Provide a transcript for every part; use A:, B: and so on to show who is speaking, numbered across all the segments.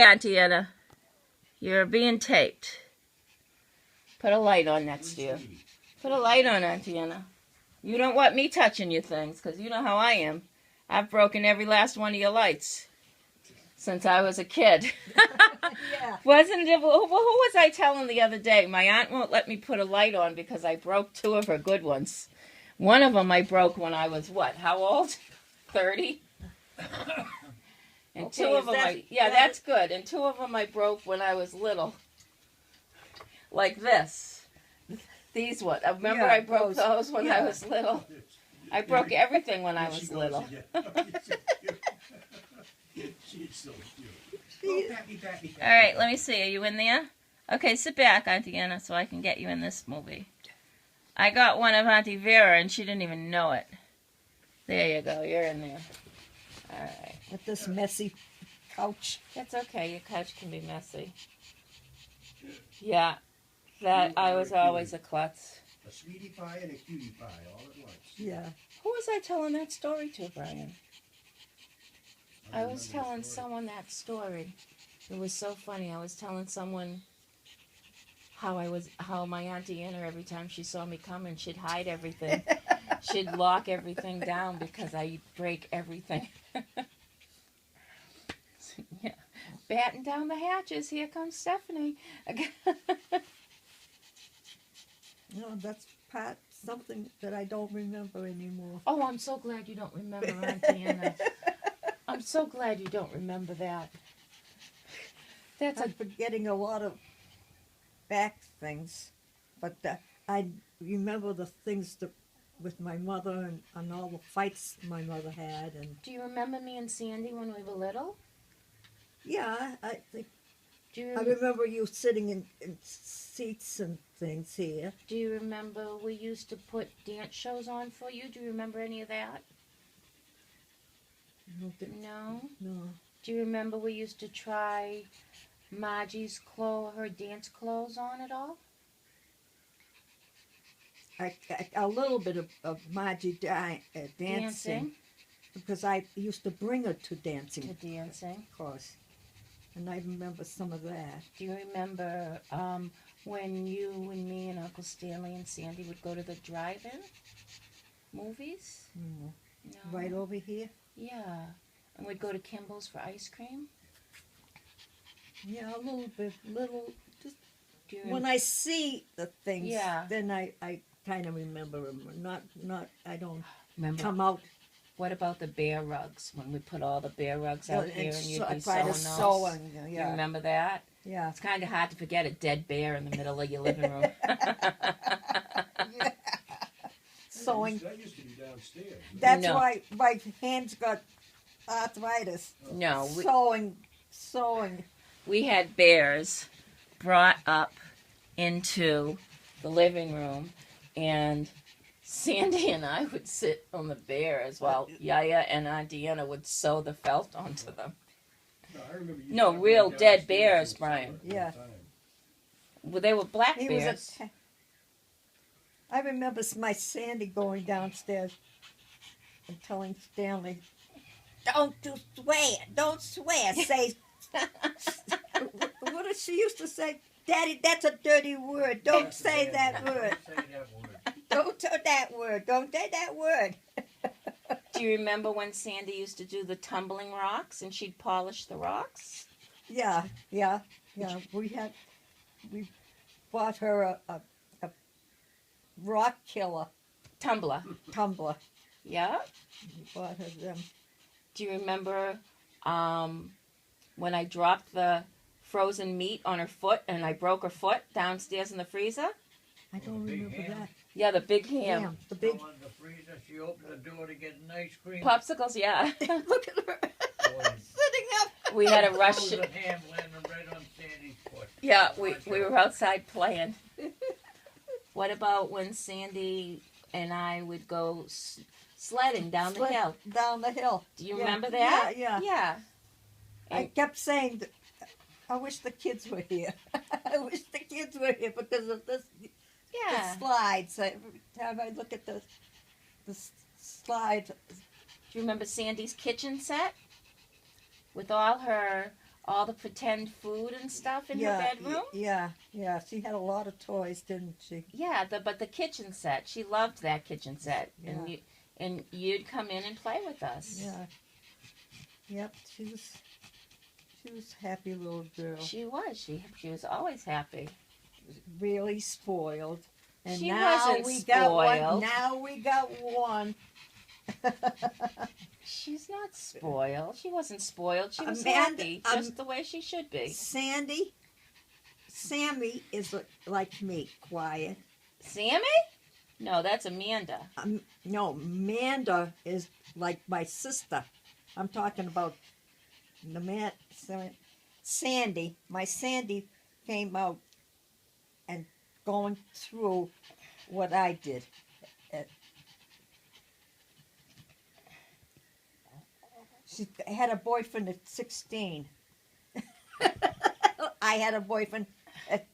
A: Auntie Anna, you're being taped. Put a light on next to you. Put a light on, Auntie Anna. You don't want me touching your things, because you know how I am. I've broken every last one of your lights since I was a kid.
B: Yeah.
A: Wasn't it? Who was I telling the other day? My aunt won't let me put a light on because I broke two of her good ones. One of them I broke when I was, what, how old? 30? And
B: Okay,
A: two of them, that's good. And two of them I broke when I was little. Like this. These ones. I remember I broke those when I was little. I broke everything when I was little.
C: She's so cute.
A: All right, let me see. Are you in there? Okay, sit back, Auntie Anna, so I can get you in this movie. I got one of Auntie Vera, and she didn't even know it. There you go. You're in there. All right.
B: With this messy couch.
A: That's okay. Your couch can be messy. Yeah. That I was always a klutz.
C: A sweetie pie and a cutie pie all at once.
B: Yeah.
A: Who was I telling that story to, Brian? I was telling someone that story. It was so funny. I was telling someone how my Auntie Anna, every time she saw me coming, she'd hide everything. She'd lock everything down because I'd break everything. Yeah. Batten down the hatches. Here comes Stephanie.
B: No, that's something that I don't remember anymore.
A: Oh, I'm so glad you don't remember, Auntie Anna. I'm so glad you don't remember that.
B: I'm forgetting a lot of back things, but I remember the things with my mother and all the fights my mother had. And
A: do you remember me and Sandy when we were little?
B: Yeah, I think. I
A: remember
B: remember you sitting in seats and things here.
A: Do you remember we used to put dance shows on for you? Do you remember any of that? No?
B: No.
A: Do you remember we used to try Margie's her dance clothes on at all?
B: A little bit of Margie dancing. Because I used to bring her to dancing. Of course. And I remember some of that.
A: Do you remember when you and me and Uncle Stanley and Sandy would go to the drive-in movies?
B: No.
A: No.
B: Right over here?
A: Yeah. And we'd go to Kimball's for ice cream?
B: Yeah, a little bit. Just when
A: remember?
B: I see the things,
A: Yeah.
B: then I kind of remember them. Not I don't
A: Remember?
B: come out.
A: What about the bear rugs? When we put all the bear rugs out here and you'd be
B: try
A: sewing
B: to
A: those?
B: sew and,
A: Do you
B: yeah.
A: remember that?
B: Yeah.
A: It's kind of hard to forget a dead bear in the middle of your living room.
B: Yeah. Sewing.
C: That used to be downstairs.
B: That's
A: No.
B: why my hands got arthritis.
A: No.
B: Sewing.
A: We had bears brought up into the living room, and Sandy and I would sit on the bears while Yaya and Auntie Anna would sew the felt onto them.
C: No, I remember you
A: No,
C: talking
A: real
C: about
A: dead
C: downstairs
A: bears,
C: in the
A: Brian.
C: summer all the
B: Yeah.
C: time.
A: Well, they were black
B: He
A: bears.
B: I remember my Sandy going downstairs and telling Stanley, "Don't you swear! Don't swear! Say." What did she used to say? "Daddy, that's a dirty word. Don't say that word.
C: Say that word.
B: Don't say that word. Don't say that word."
A: Do you remember when Sandy used to do the tumbling rocks and she'd polish the rocks?
B: Yeah. We bought her a rock killer
A: Tumbler.
B: tumbler.
A: Yeah?
B: We bought her them.
A: Do you remember when I dropped the frozen meat on her foot and I broke her foot downstairs in the freezer?
B: I don't
D: big
B: remember
D: ham.
B: that.
A: Yeah, the big ham.
B: Damn, the big.
D: Go in the freezer, she opened the door to get an ice cream.
A: Popsicles, yeah.
B: Look at her
D: Boy.
B: sitting up.
A: We had a rush.
D: Frozen ham landing right on Sandy's foot.
A: Yeah, we were outside playing. What about when Sandy and I would go sledding down the hill?
B: Down the hill.
A: Do you
B: Yeah.
A: remember that?
B: Yeah.
A: Yeah.
B: I kept saying, I wish the kids were here. I wish the kids were here because of this.
A: Yeah.
B: The slides. Every time I look at the slides.
A: Do you remember Sandy's kitchen set? With all her all the pretend food and stuff in her bedroom?
B: Yeah. She had a lot of toys, didn't she?
A: Yeah, but the kitchen set. She loved that kitchen set.
B: Yeah.
A: And you'd come in and play with us.
B: Yeah. Yep. She was a happy little girl.
A: She was. She was always happy.
B: Really spoiled. And
A: She
B: now
A: wasn't
B: we got one.
A: spoiled.
B: Now we got one.
A: She's not spoiled. She wasn't spoiled. She was
B: Amanda-
A: happy, just the way she should be.
B: Sammy is like me, quiet.
A: Sammy? No, that's Amanda.
B: No, Amanda is like my sister. I'm talking about the Sandy. My Sandy came out and going through what I did. She had a boyfriend at 16. I had a boyfriend at...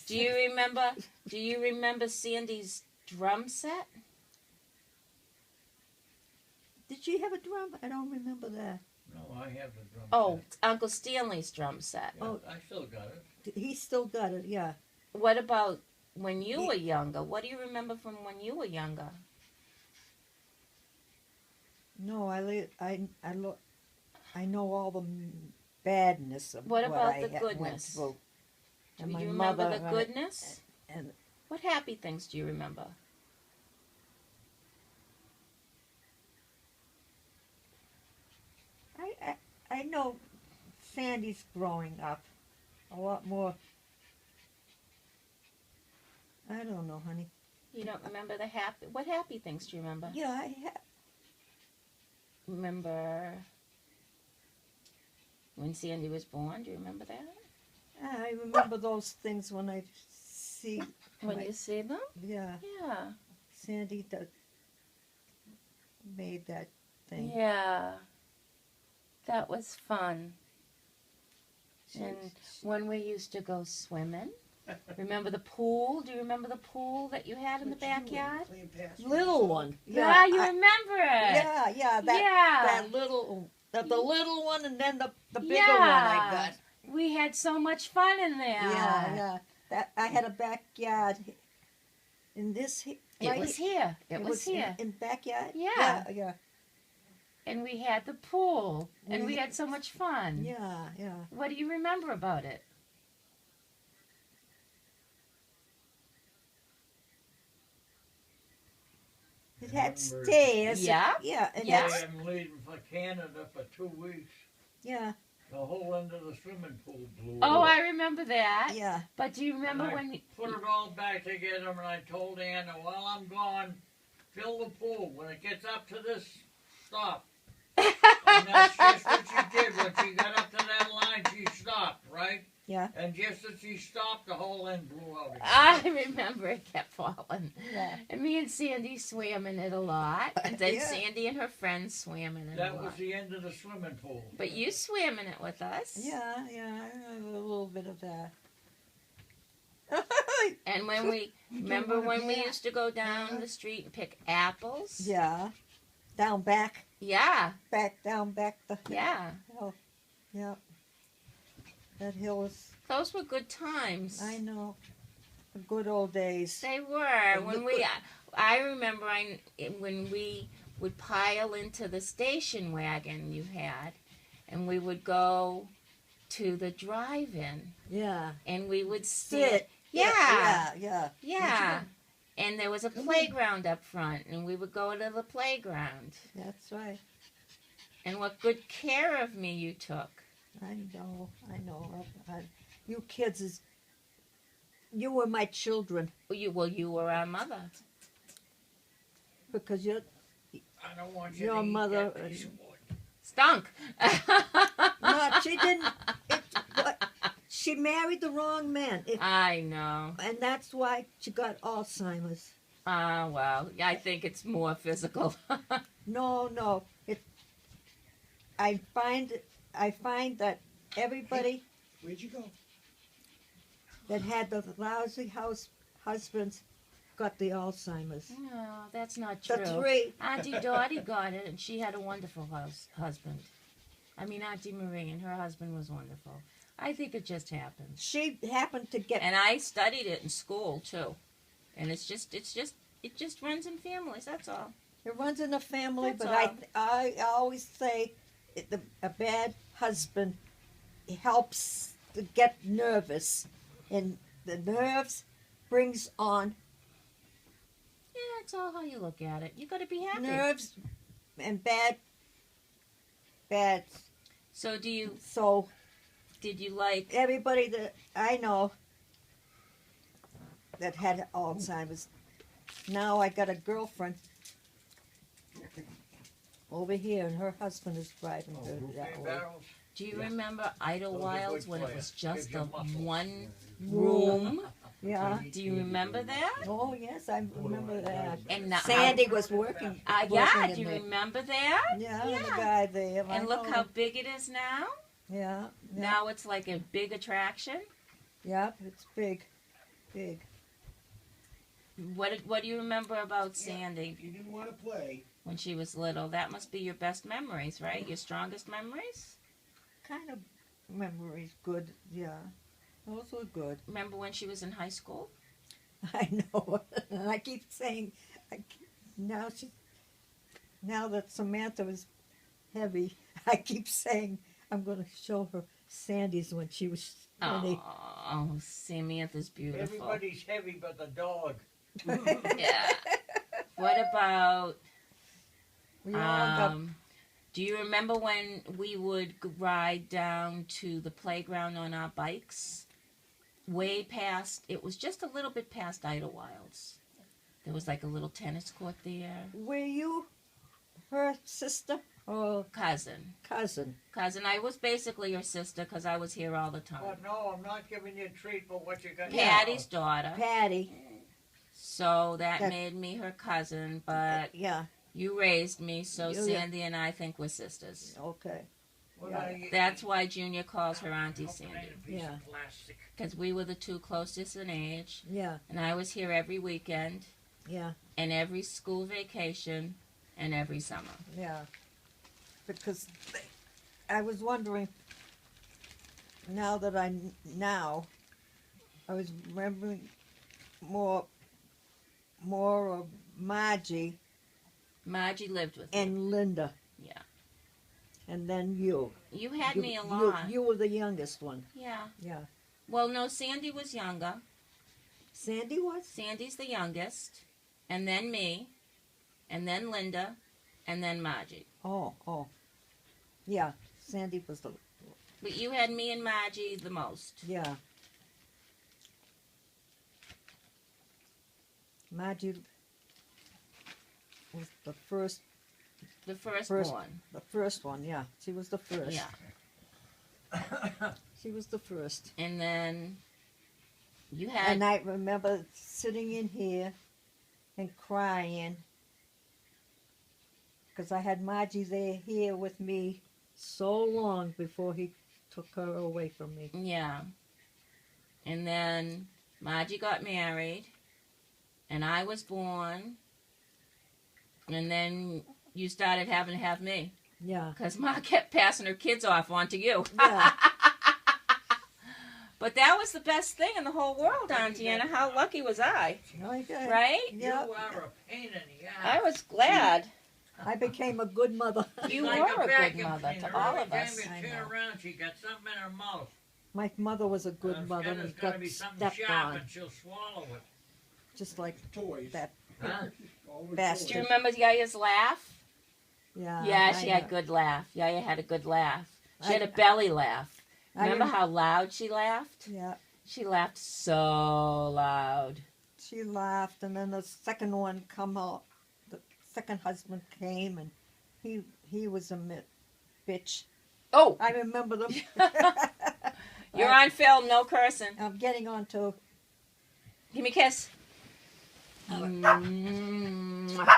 A: Do you remember Sandy's drum set?
B: Did she have a drum? I don't remember that.
D: No, I have the drum
A: Oh,
D: set.
A: it's Uncle Stanley's drum set.
D: Yeah,
B: Oh.
D: I still got it.
B: He still got it, yeah.
A: What about when you were younger? What do you remember from when you were younger?
B: No, I know all the badness of
A: What about
B: I
A: the
B: went
A: goodness?
B: through.
A: Do
B: And my
A: you remember
B: mother
A: the goodness?
B: and
A: What happy things do you remember?
B: I know Sandy's growing up a lot more. I don't know, honey.
A: You don't remember what happy things do you remember?
B: Yeah,
A: Remember when Sandy was born? Do you remember that?
B: I remember those things when I see.
A: When you see them?
B: Yeah,
A: Yeah.
B: Sandy made that thing.
A: Yeah. That was fun. And when we used to go swimming, remember the pool? Do you remember the pool that you had in the backyard?
B: Little one.
A: Yeah, you
B: I-
A: remember it.
B: Yeah. That little, the little one, and then the bigger one I got.
A: We had so much fun in there.
B: Yeah. That I had a backyard in this.
A: It was here. It was here.
B: in backyard.
A: Yeah.
B: Yeah.
A: And we had the pool. And we had so much fun.
B: Yeah.
A: What do you remember about it?
B: It had
D: Remember-
B: stairs.
A: Yeah.
B: Yeah. And
A: Yeah.
B: that's,
D: I'm leaving for Canada for 2 weeks.
B: yeah.
D: The whole end of the swimming pool blew
A: Oh,
D: up.
A: I remember that.
B: Yeah.
A: But do you remember
D: And I
A: when...
D: put it all back together, and I told Anna, while I'm gone, fill the pool. When it gets up to this, stop. And that's just what she did. When she got up to that line, she stopped, right?
B: Yeah.
D: And just as she stopped, the whole end blew out again.
A: I remember it kept falling.
B: Yeah.
A: And me and Sandy swam in it a lot. And then
B: Yeah.
A: Sandy and her friends swam in it a
D: That
A: lot.
D: was the end of the swimming pool.
A: But you swam in it with us.
B: Yeah. I remember a little bit of that.
A: And when remember when we used to go down the street and pick apples?
B: Yeah. Down back.
A: Yeah.
B: Down back the
A: Yeah.
B: hill. Yeah. That hill was,
A: Those were good times.
B: I know, the good old days.
A: They were. I remember when we would pile into the station wagon you had, and we would go to the drive-in,
B: Yeah.
A: and we would
B: Sit.
A: Yeah.
B: Yeah.
A: And there was a playground up front, and we would go to the playground.
B: That's right.
A: And what good care of me you took.
B: I know. You kids you were my children
A: You were our mother.
B: because you're,
D: I don't want you
B: Your
D: to eat
B: mother-
D: that piece of wood.
A: Stunk.
B: no, she didn't, she married the wrong man.
A: I know.
B: And that's why she got Alzheimer's.
A: Ah, well, I think it's more physical.
B: No. I find that everybody
C: Where'd you go?
B: that had the lousy husbands got the Alzheimer's.
A: No, that's not true.
B: The three.
A: Auntie Dottie got it, and she had a wonderful husband. I mean, Auntie Marie, and her husband was wonderful. I think it just happens.
B: She happened to get
A: And I studied it in school too. And it just runs in families, that's all.
B: it runs in the family,
A: That's
B: but
A: all.
B: I always say a bad husband helps to get nervous, and the nerves brings on
A: Yeah, it's all how you look at it. You gotta be happy.
B: nerves and bad.
A: So
B: So
A: did you like
B: everybody that I know that had Alzheimer's, now I got a girlfriend over here, and her husband is driving her that
D: Three
B: way.
D: barrels.
A: do you remember Idlewilds when it was just
D: Gives
A: a
D: you muscle.
A: one room?
B: Yeah.
A: Do you remember that?
B: Oh yes, I remember that.
A: And now
B: Sandy was working.
A: yeah,
B: working
A: do you
B: in there.
A: remember that?
B: Yeah, the
A: Yeah.
B: guy there. I
A: And look
B: know
A: how
B: him.
A: big it is now.
B: Yeah. Yeah.
A: Now it's like a big attraction.
B: Yep, it's big, big.
A: What do you remember about Sandy
C: If you didn't want to play,
A: when she was little? That must be your best memories, right? Your strongest memories?
B: Kind of memories, good. Yeah, those were good.
A: Remember when she was in high school?
B: I know, and I keep saying, now that Samantha is heavy, I keep saying I'm going to show her Sandy's when she was skinny.
A: Oh, Samantha's beautiful.
D: Everybody's heavy but the dog.
A: Yeah. What about
B: We all got
A: do you remember when we would ride down to the playground on our bikes? Way past, it was just a little bit past Idlewilds. There was like a little tennis court there.
B: Were you her sister or
A: Cousin.
B: cousin?
A: Cousin, I was basically your sister because I was here all the time.
D: But no, I'm not giving you a treat for what you got.
A: Patty's daughter.
B: Patty.
A: So that
B: That-
A: made me her cousin, but
B: Yeah.
A: you raised me, so
B: Yeah.
A: Sandy and I think we're sisters.
B: Okay.
D: What
B: Yeah.
D: are you-
A: That's why Junior calls her Auntie
D: Open
A: Sandy.
D: a piece
B: Yeah.
D: of plastic.
A: Because we were the two closest in age,
B: Yeah.
A: and I was here every weekend,
B: Yeah.
A: and every school vacation, and every summer.
B: Yeah. Because I was wondering, now that I was remembering more of Margie
A: Margie lived with me.
B: and Linda.
A: Yeah.
B: And then you.
A: You had
B: You-
A: me a
B: you-
A: lot.
B: You were the youngest one.
A: Yeah.
B: Yeah.
A: Well, no, Sandy was younger.
B: Sandy was?
A: Sandy's the youngest, and then me, and then Linda, and then Margie.
B: Oh. Yeah. Sandy was the,
A: But you had me and Margie the most.
B: yeah. Margie was the first
A: The first
B: First-
A: one.
B: The first one, yeah. She was the first.
A: Yeah.
B: She was the first.
A: And then you had
B: And I remember sitting in here and crying because I had Margie there here with me so long before he took her away from me.
A: yeah. And then Margie got married, and I was born, and then you started having to have me
B: Yeah.
A: because Ma kept passing her kids off onto you.
B: Yeah.
A: But that was the best thing in the whole world, Auntie Anna. How lucky was I,
B: Okay.
A: right?
B: Yeah.
D: You are a pain in the
A: I
D: ass.
A: was glad.
B: I became a good mother.
A: You
D: Like
A: were a good
D: vacuum
A: mother
D: cleaner.
A: to all
D: Every
A: of us.
D: time
B: I
D: you turn
B: know.
D: around, she got something in her mouth.
B: My mother was a good
D: It's
B: mother
D: gonna-
B: and
D: it's gonna
B: got
D: be something
B: stepped
D: sharp
B: on,
D: and she'll swallow it.
B: just like
C: toys.
B: that.
D: Huh?
C: Always
B: Bastard.
A: Do you
C: toys.
A: remember Yaya's laugh?
B: Yeah.
A: Yeah,
B: I
A: she had
B: know.
A: good laugh. Yaya had a good laugh. She had a
B: I-
A: belly laugh.
B: I
A: Remember
B: rem-
A: how loud she laughed?
B: Yeah.
A: She laughed so loud.
B: She laughed, and then the second one come out. The second husband came, and he was a bitch.
A: Oh,
B: I remember them.
A: you're on film, no cursing.
B: I'm getting on to.
A: Give me a kiss. Mwah.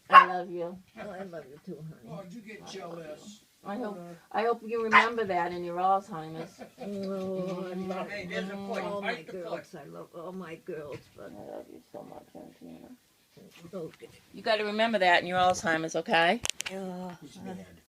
A: I love you.
B: Oh, I love you too, honey.
C: Oh, did you get jealous?
A: I hope you remember that in your Alzheimer's.
B: Oh, I love
D: Hey, there's a point.
B: all my
D: Bite the foot.
B: girls. I love all my girls, but
A: I love you so much, Auntie Anna.
B: okay.
A: You got to remember that in your Alzheimer's, okay?
B: Yeah.
C: He's mad.